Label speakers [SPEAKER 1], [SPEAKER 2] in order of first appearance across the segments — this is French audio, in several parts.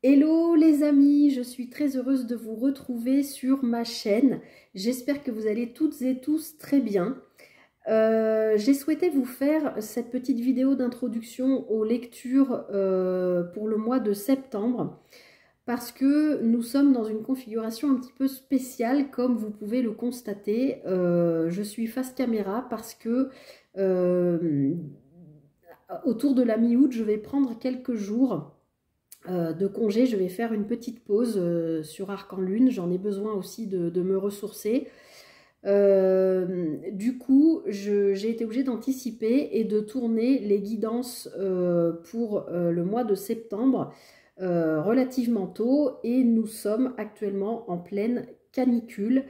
[SPEAKER 1] Hello les amis, je suis très heureuse de vous retrouver sur ma chaîne. J'espère que vous allez toutes et tous très bien. J'ai souhaité vous faire cette petite vidéo d'introduction aux lectures pour le mois de septembre parce que nous sommes dans une configuration un petit peu spéciale comme vous pouvez le constater. Je suis face caméra parce que autour de la mi-août, je vais prendre quelques jours de congé, je vais faire une petite pause sur Arc en Lune. J'en ai besoin aussi de me ressourcer. Du coup, j'ai été obligée d'anticiper et de tourner les guidances pour le mois de septembre relativement tôt. Et nous sommes actuellement en pleine canicule.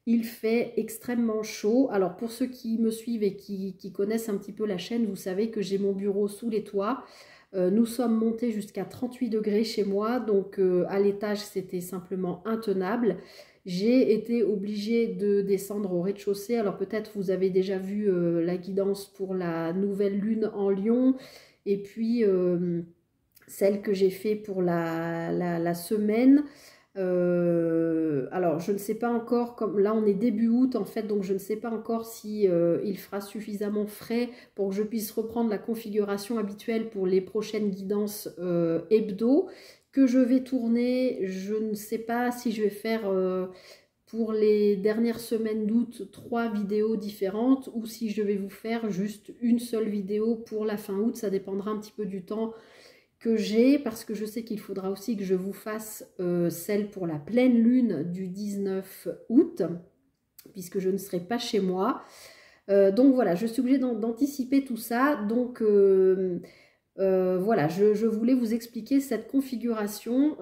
[SPEAKER 1] Il fait extrêmement chaud. Alors pour ceux qui me suivent et qui connaissent un petit peu la chaîne, vous savez que j'ai mon bureau sous les toits. Nous sommes montés jusqu'à 38 degrés chez moi, donc à l'étage c'était simplement intenable. J'ai été obligée de descendre au rez-de-chaussée. Alors peut-être vous avez déjà vu la guidance pour la nouvelle lune en Lion et puis celle que j'ai fait pour la semaine. Alors je ne sais pas encore, comme là on est début août en fait, donc je ne sais pas encore si il fera suffisamment frais pour que je puisse reprendre la configuration habituelle pour les prochaines guidances hebdo que je vais tourner. Je ne sais pas si je vais faire pour les dernières semaines d'août 3 vidéos différentes ou si je vais vous faire juste une seule vidéo pour la fin août. Ça dépendra un petit peu du temps que j'ai, parce que je sais qu'il faudra aussi que je vous fasse celle pour la pleine lune du 19 août, puisque je ne serai pas chez moi. Donc voilà, je suis obligée d'anticiper tout ça. Donc voilà, je voulais vous expliquer cette configuration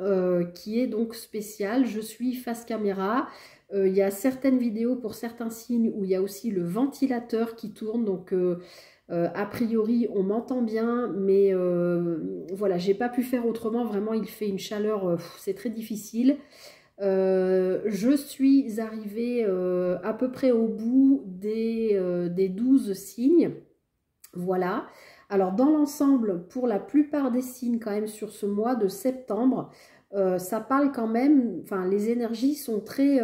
[SPEAKER 1] qui est donc spéciale. Je suis face caméra. Il y a certaines vidéos pour certains signes où il y a aussi le ventilateur qui tourne, donc a priori on m'entend bien, mais voilà, j'ai pas pu faire autrement. Vraiment il fait une chaleur, c'est très difficile. Je suis arrivée à peu près au bout des 12 signes. Voilà. Alors dans l'ensemble, pour la plupart des signes quand même sur ce mois de septembre, ça parle quand même, enfin les énergies sont très,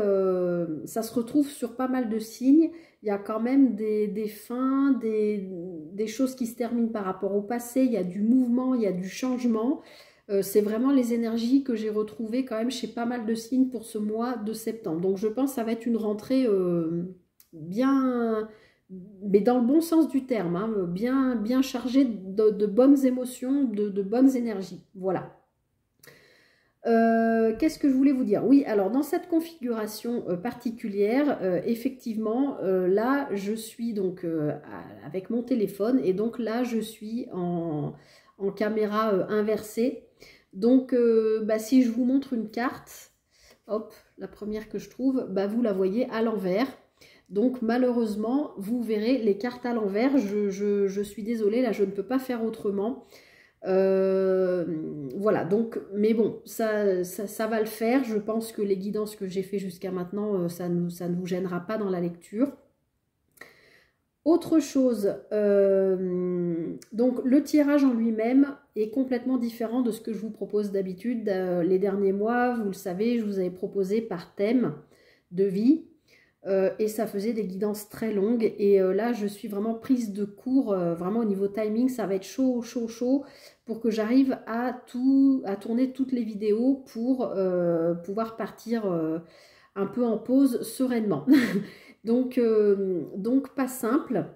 [SPEAKER 1] ça se retrouve sur pas mal de signes. Il y a quand même des fins, des choses qui se terminent par rapport au passé, il y a du mouvement, il y a du changement. C'est vraiment les énergies que j'ai retrouvées quand même chez pas mal de signes pour ce mois de septembre. Donc je pense que ça va être une rentrée bien, mais dans le bon sens du terme, hein, bien chargée de bonnes émotions, de bonnes énergies. Voilà. Qu'est-ce que je voulais vous dire? Oui, alors dans cette configuration particulière, effectivement, là, je suis donc avec mon téléphone et donc là, je suis en caméra inversée. Donc, bah, si je vous montre une carte, hop, la première que je trouve, bah, vous la voyez à l'envers. Donc malheureusement, vous verrez les cartes à l'envers. Je suis désolée, là, je ne peux pas faire autrement. Voilà, donc, mais bon, ça va le faire. Je pense que les guidances que j'ai fait jusqu'à maintenant, ça ne vous gênera pas dans la lecture. Autre chose, donc le tirage en lui-même est complètement différent de ce que je vous propose d'habitude. Les derniers mois, vous le savez, je vous avais proposé par thème de vie. Et ça faisait des guidances très longues. Et là, je suis vraiment prise de court, vraiment au niveau timing, ça va être chaud, chaud, chaud, pour que j'arrive à tourner toutes les vidéos pour pouvoir partir un peu en pause sereinement. Donc pas simple,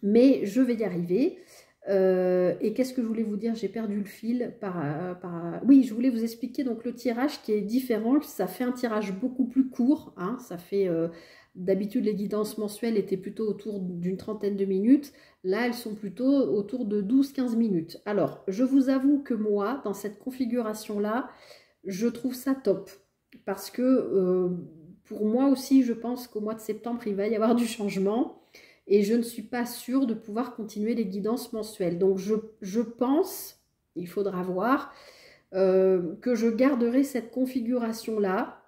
[SPEAKER 1] mais je vais y arriver. Et qu'est-ce que je voulais vous dire? J'ai perdu le fil. Oui, je voulais vous expliquer donc le tirage qui est différent. Ça fait un tirage beaucoup plus court. Hein, ça fait d'habitude les guidances mensuelles étaient plutôt autour d'une trentaine de minutes. Là, elles sont plutôt autour de 12-15 minutes. Alors, je vous avoue que moi, dans cette configuration-là, je trouve ça top. Parce que pour moi aussi, je pense qu'au mois de septembre, il va y avoir du changement. Et je ne suis pas sûre de pouvoir continuer les guidances mensuelles. Donc je pense, il faudra voir, que je garderai cette configuration-là,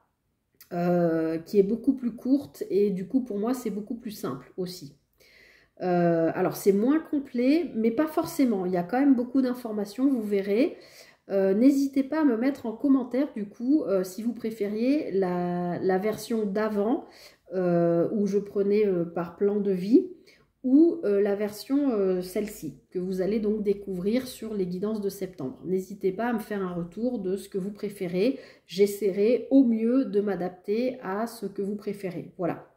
[SPEAKER 1] qui est beaucoup plus courte. Et du coup, pour moi, c'est beaucoup plus simple aussi. Alors, c'est moins complet, mais pas forcément. Il y a quand même beaucoup d'informations, vous verrez. N'hésitez pas à me mettre en commentaire du coup si vous préfériez la version d'avant où je prenais par plan de vie ou la version celle-ci que vous allez donc découvrir sur les guidances de septembre. N'hésitez pas à me faire un retour de ce que vous préférez. J'essaierai au mieux de m'adapter à ce que vous préférez. Voilà.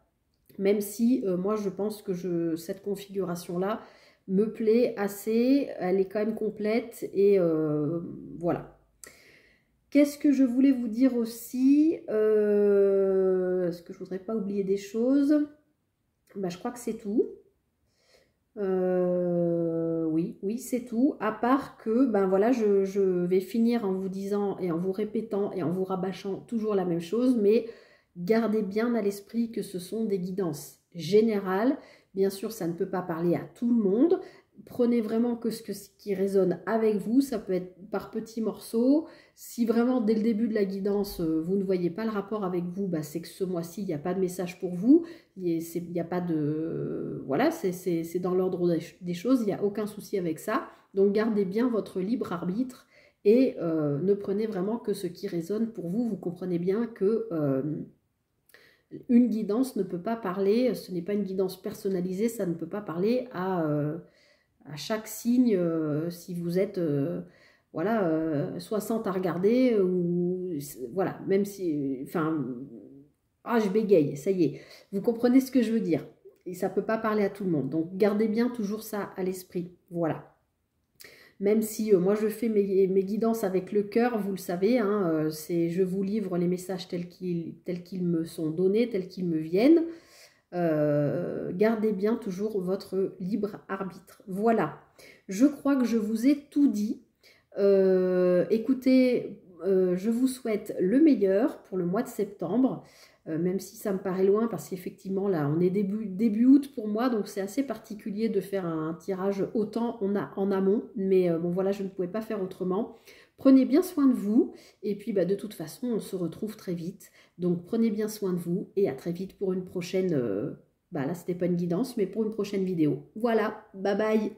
[SPEAKER 1] Même si moi je pense que cette configuration-là me plaît assez, elle est quand même complète et voilà. Qu'est-ce que je voulais vous dire aussi est-ce que je ne voudrais pas oublier des choses? Ben, je crois que c'est tout. Oui, c'est tout. À part que, ben voilà, je vais finir en vous disant et en vous répétant et en vous rabâchant toujours la même chose, mais gardez bien à l'esprit que ce sont des guidances générales. Bien sûr, ça ne peut pas parler à tout le monde. Prenez vraiment que ce qui résonne avec vous. Ça peut être par petits morceaux. Si vraiment, dès le début de la guidance, vous ne voyez pas le rapport avec vous, bah, c'est que ce mois-ci, il n'y a pas de message pour vous. Il n'y a pas de... Voilà, c'est dans l'ordre des choses. Il n'y a aucun souci avec ça. Donc, gardez bien votre libre arbitre et ne prenez vraiment que ce qui résonne pour vous. Vous comprenez bien que... une guidance ne peut pas parler, ce n'est pas une guidance personnalisée, ça ne peut pas parler à chaque signe, si vous êtes voilà, 60 à regarder, ou voilà, même si, enfin, je bégaye, ça y est, vous comprenez ce que je veux dire, et ça ne peut pas parler à tout le monde, donc gardez bien toujours ça à l'esprit, voilà. Même si moi je fais mes guidances avec le cœur, vous le savez, hein, je vous livre les messages tels qu'ils me sont donnés, tels qu'ils me viennent. Gardez bien toujours votre libre arbitre. Voilà, je crois que je vous ai tout dit. Écoutez, je vous souhaite le meilleur pour le mois de septembre. Même si ça me paraît loin, parce qu'effectivement là on est début août pour moi, donc c'est assez particulier de faire un tirage autant en amont, mais bon voilà, je ne pouvais pas faire autrement. Prenez bien soin de vous, et puis bah, de toute façon on se retrouve très vite, donc prenez bien soin de vous, et à très vite pour une prochaine, là c'était pas une guidance, mais pour une prochaine vidéo. Voilà, bye bye.